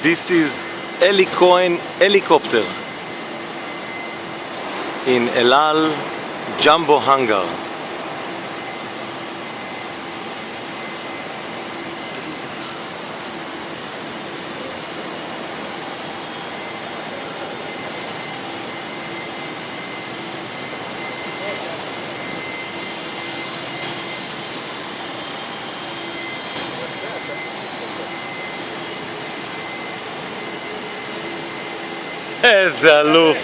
This is Eli Cohen helicopter in El Al Jumbo Hangar. איזה אלוף.